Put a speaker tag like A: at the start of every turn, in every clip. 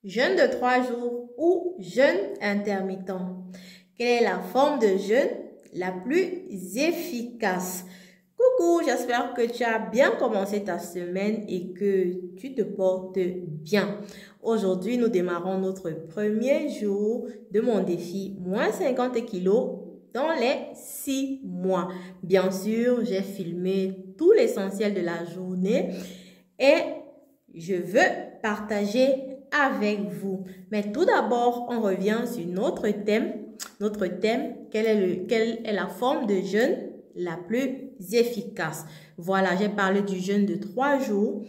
A: Jeûne de 3 jours ou jeûne intermittent. Quelle est la forme de jeûne la plus efficace? Coucou, j'espère que tu as bien commencé ta semaine et que tu te portes bien. Aujourd'hui, nous démarrons notre premier jour de mon défi moins 50 kilos dans les 6 mois. Bien sûr, j'ai filmé tout l'essentiel de la journée et je veux partager avec vous. Mais tout d'abord, on revient sur notre thème. Notre thème, quelle est la forme de jeûne la plus efficace? Voilà, j'ai parlé du jeûne de 3 jours.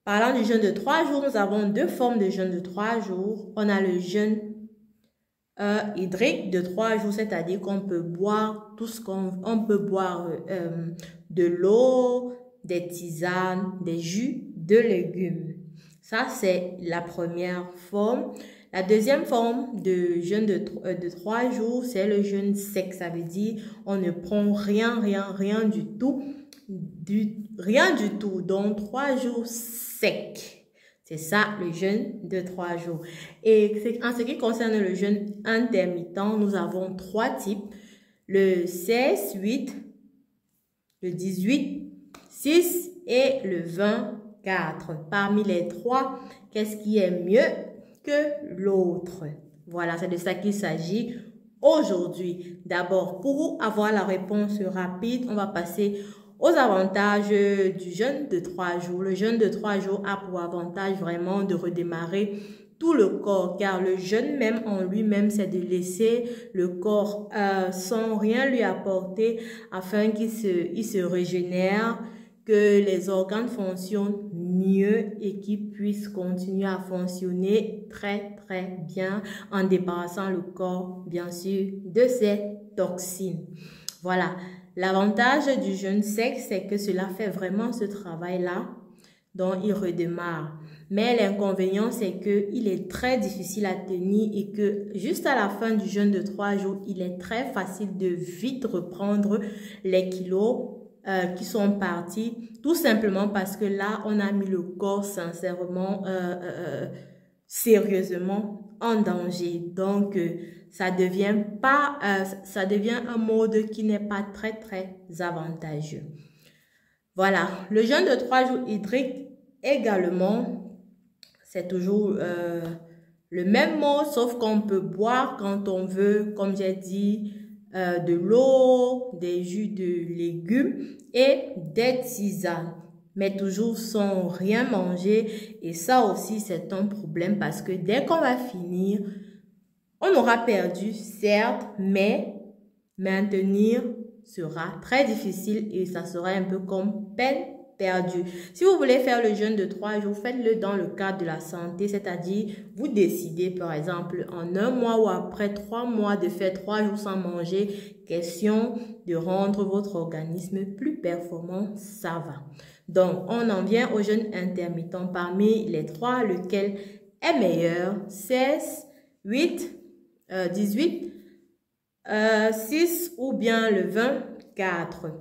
A: Parlant du jeûne de 3 jours, nous avons deux formes de jeûne de 3 jours. On a le jeûne hydrique de 3 jours, c'est-à-dire qu'on peut boire tout ce qu'on peut boire de l'eau, des tisanes, des jus de légumes. Ça, c'est la première forme. La deuxième forme de jeûne de 3 jours, c'est le jeûne sec. Ça veut dire on ne prend rien du tout. Rien du tout. Donc, 3 jours secs. C'est ça, le jeûne de 3 jours. Et en ce qui concerne le jeûne intermittent, nous avons 3 types. Le 16, 8, le 18, 6 et le 24. Parmi les 3, qu'est-ce qui est mieux que l'autre? Voilà, c'est de ça qu'il s'agit aujourd'hui. D'abord, pour avoir la réponse rapide, on va passer aux avantages du jeûne de 3 jours. Le jeûne de 3 jours a pour avantage vraiment de redémarrer tout le corps, car le jeûne même en lui-même, c'est de laisser le corps sans rien lui apporter afin qu'il se régénère, que les organes fonctionnent mieux et qu'ils puissent continuer à fonctionner très bien en débarrassant le corps, bien sûr, de ses toxines. Voilà. L'avantage du jeûne sec, c'est que cela fait vraiment ce travail-là dont il redémarre. Mais l'inconvénient, c'est qu'il est très difficile à tenir et que juste à la fin du jeûne de 3 jours, il est très facile de vite reprendre les kilos qui sont partis, tout simplement parce que là, on a mis le corps sincèrement, sérieusement en danger. Donc, ça devient un mode qui n'est pas très avantageux. Voilà, le jeûne de 3 jours hydrique également, c'est toujours le même mot, sauf qu'on peut boire quand on veut, comme j'ai dit, de l'eau, des jus de légumes et des tisanes, mais toujours sans rien manger. Et ça aussi, c'est un problème parce que dès qu'on va finir, on aura perdu, certes, mais maintenir sera très difficile et ça sera un peu comme peine perdue. Si vous voulez faire le jeûne de 3 jours, faites-le dans le cadre de la santé, c'est-à-dire vous décidez par exemple en 1 mois ou après 3 mois de faire 3 jours sans manger, question de rendre votre organisme plus performant, ça va. Donc on en vient au jeûne intermittent. Parmi les 3, lequel est meilleur? 16, 8, 18, 6 ou bien le 24.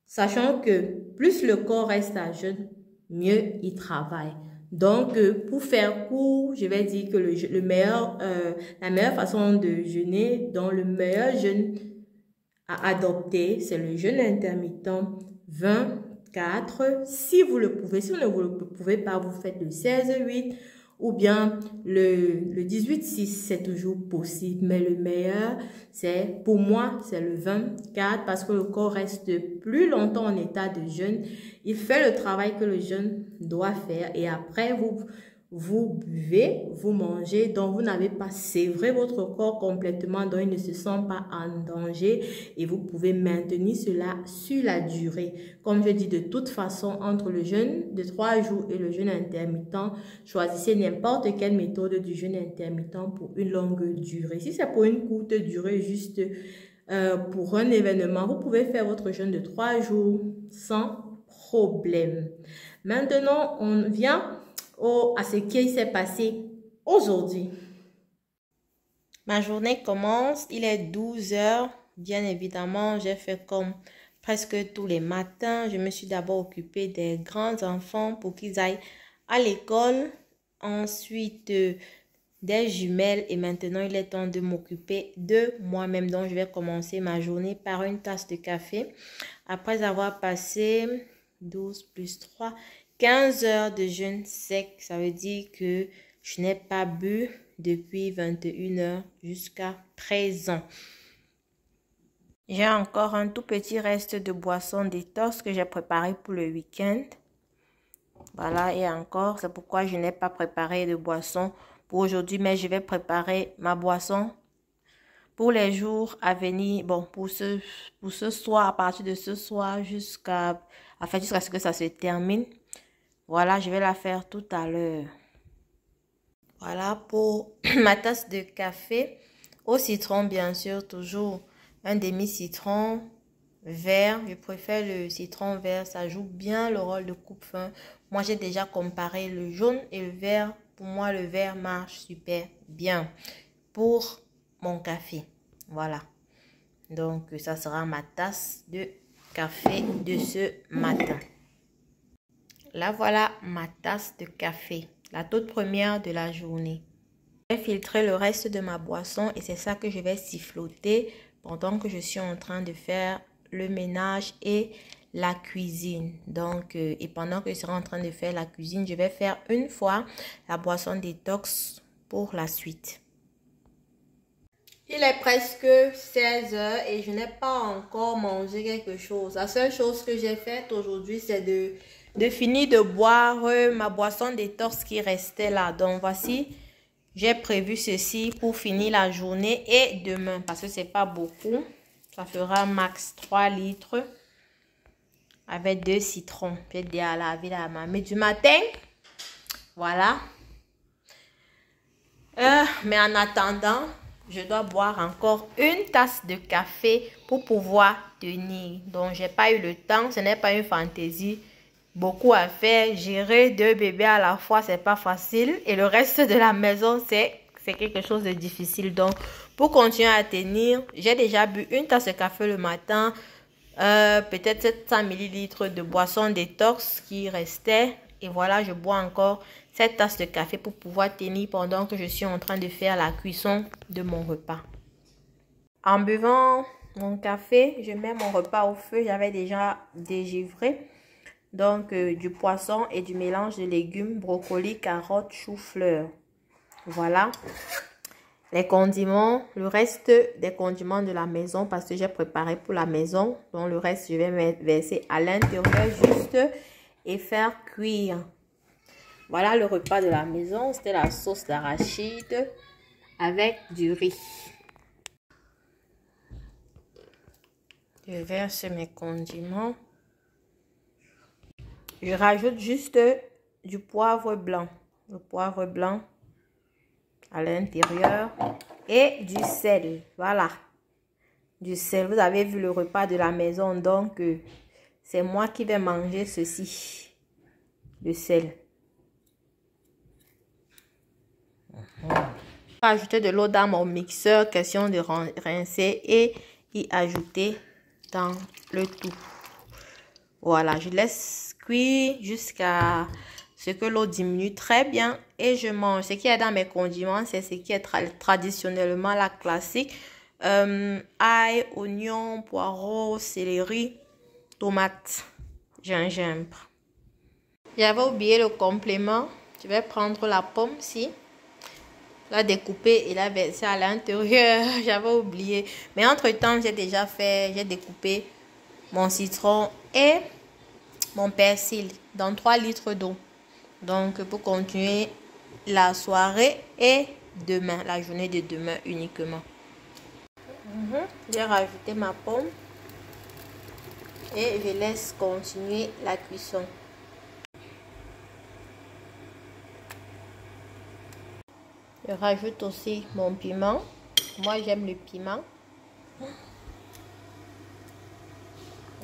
A: Sachant que plus le corps reste à jeûne, mieux il travaille. Donc, pour faire court, je vais dire que la meilleure façon de jeûner, dans le meilleur jeûne à adopter, c'est le jeûne intermittent 24. Si vous le pouvez, si vous ne le pouvez pas, vous faites le 16-8 ou bien le 18-6, c'est toujours possible. Mais le meilleur, pour moi, c'est le 24 parce que le corps reste plus longtemps en état de jeûne. Il fait le travail que le jeûne doit faire et après, vous buvez, vous mangez, donc vous n'avez pas sévré votre corps complètement, donc il ne se sent pas en danger et vous pouvez maintenir cela sur la durée. Comme je dis, de toute façon, entre le jeûne de 3 jours et le jeûne intermittent, choisissez n'importe quelle méthode du jeûne intermittent pour une longue durée. Si c'est pour une courte durée, juste pour un événement, vous pouvez faire votre jeûne de 3 jours sans problème. Maintenant, on vient à ce qui s'est passé aujourd'hui. Ma journée commence, il est 12 h. Bien évidemment, j'ai fait comme presque tous les matins. Je me suis d'abord occupée des grands enfants pour qu'ils aillent à l'école. ensuite des jumelles et maintenant il est temps de m'occuper de moi-même. Donc je vais commencer ma journée par une tasse de café. Après avoir passé 12 plus 3, 15 heures de jeûne sec, ça veut dire que je n'ai pas bu depuis 21 heures jusqu'à présent. J'ai encore un tout petit reste de boisson détox que j'ai préparé pour le week-end. Voilà, et encore, c'est pourquoi je n'ai pas préparé de boisson pour aujourd'hui, mais je vais préparer ma boisson pour les jours à venir. Bon, pour ce soir, à partir de ce soir jusqu'à ce que ça se termine. Voilà, je vais la faire tout à l'heure. Voilà pour ma tasse de café au citron, bien sûr, toujours un demi-citron vert. Je préfère le citron vert, ça joue bien le rôle de coupe-fin. Moi, j'ai déjà comparé le jaune et le vert. Pour moi, le vert marche super bien pour mon café. Voilà. Donc, ça sera ma tasse de café de ce matin. Là, voilà ma tasse de café, la toute première de la journée. Je vais filtrer le reste de ma boisson et c'est ça que je vais siffloter pendant que je suis en train de faire le ménage et la cuisine. Donc, et pendant que je serai en train de faire la cuisine, je vais faire une fois la boisson détox pour la suite. Il est presque 16 heures et je n'ai pas encore mangé quelque chose. La seule chose que j'ai faite aujourd'hui, c'est de finir de boire ma boisson détox qui restait là. Donc, voici, j'ai prévu ceci pour finir la journée et demain parce que c'est pas beaucoup. Ça fera max 3 litres avec 2 citrons. J'ai déjà lavé la main. Mais du matin, voilà. Mais en attendant, je dois boire encore une tasse de café pour pouvoir tenir. Donc, j'ai pas eu le temps. Ce n'est pas une fantaisie. Beaucoup à faire. Gérer 2 bébés à la fois, c'est pas facile. Et le reste de la maison, c'est quelque chose de difficile. Donc, pour continuer à tenir, j'ai déjà bu une tasse de café le matin. Peut-être 700 ml de boisson détox qui restait. Et voilà, je bois encore cette tasse de café pour pouvoir tenir pendant que je suis en train de faire la cuisson de mon repas. En buvant mon café, je mets mon repas au feu. J'avais déjà dégivré. Donc, du poisson et du mélange de légumes, brocoli, carottes, chou-fleur. Voilà. Les condiments, le reste des condiments de la maison parce que j'ai préparé pour la maison. Donc, le reste, je vais verser à l'intérieur juste et faire cuire. Voilà le repas de la maison. C'était la sauce d'arachide avec du riz. Je verse mes condiments. Je rajoute juste du poivre blanc. Le poivre blanc à l'intérieur et du sel. Voilà. Du sel. Vous avez vu le repas de la maison. Donc, c'est moi qui vais manger ceci. Le sel. Ajouter de l'eau dans mon mixeur. Question de rincer et y ajouter dans le tout. Voilà. Je laisse cuire jusqu'à ce que l'eau diminue très bien et je mange. Ce qui est dans mes condiments, c'est ce qui est traditionnellement la classique. Ail, oignon, poireau, céleri, tomate, gingembre. J'avais oublié le complément. Je vais prendre la pomme-ci, la découper et la verser à l'intérieur. J'avais oublié. Mais entre-temps, j'ai déjà fait, j'ai découpé mon citron et mon persil dans 3 litres d'eau. Donc, pour continuer la soirée et demain, la journée de demain uniquement. J'ai rajouté ma pomme et je laisse continuer la cuisson. Je rajoute aussi mon piment. Moi, j'aime le piment.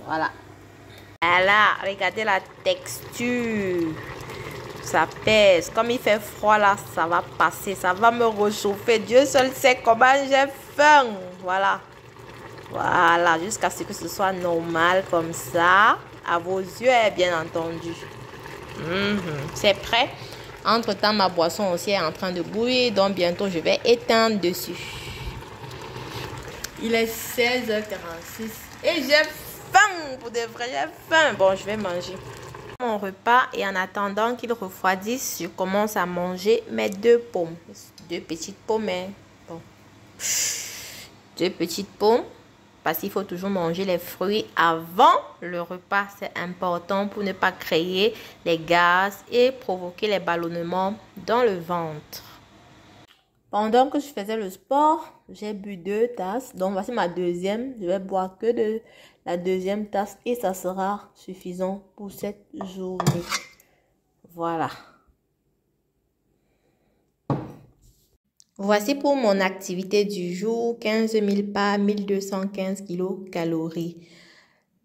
A: Voilà. Voilà, regardez la texture. Ça pèse. Comme il fait froid là, ça va passer. Ça va me réchauffer. Dieu seul sait comment j'ai faim. Voilà. Voilà, jusqu'à ce que ce soit normal comme ça. À vos yeux, bien entendu. C'est prêt. Entre-temps, ma boisson aussi est en train de bouillir, donc bientôt je vais éteindre dessus. Il est 16h46 et j'ai faim, pour de vrai, j'ai faim. Bon, je vais manger mon repas et en attendant qu'il refroidisse, je commence à manger mes 2 pommes. 2 petites pommes, hein. Bon. 2 petites pommes. Parce qu'il faut toujours manger les fruits avant le repas. C'est important pour ne pas créer les gaz et provoquer les ballonnements dans le ventre. Pendant que je faisais le sport, j'ai bu 2 tasses. Donc, voici ma deuxième. Je vais boire que de la deuxième tasse et ça sera suffisant pour cette journée. Voilà. Voici pour mon activité du jour, 15 000 pas, 1215 kilocalories.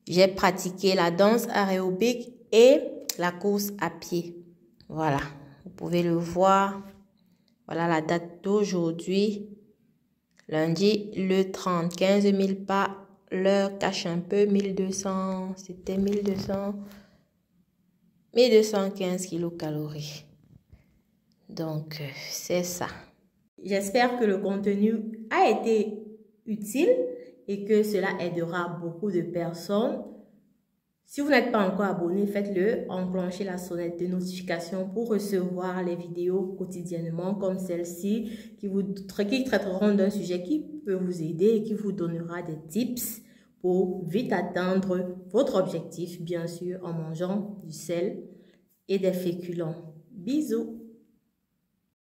A: J'ai pratiqué la danse aérobique et la course à pied. Voilà, vous pouvez le voir. Voilà la date d'aujourd'hui, lundi le 30, 15 000 pas, l'heure cache un peu, 1200, c'était 1215 kilocalories. Donc, c'est ça. J'espère que le contenu a été utile et que cela aidera beaucoup de personnes. Si vous n'êtes pas encore abonné, faites-le, enclenchez la sonnette de notification pour recevoir les vidéos quotidiennement comme celle-ci qui traiteront d'un sujet qui peut vous aider et qui vous donnera des tips pour vite atteindre votre objectif, bien sûr, en mangeant du sel et des féculents. Bisous!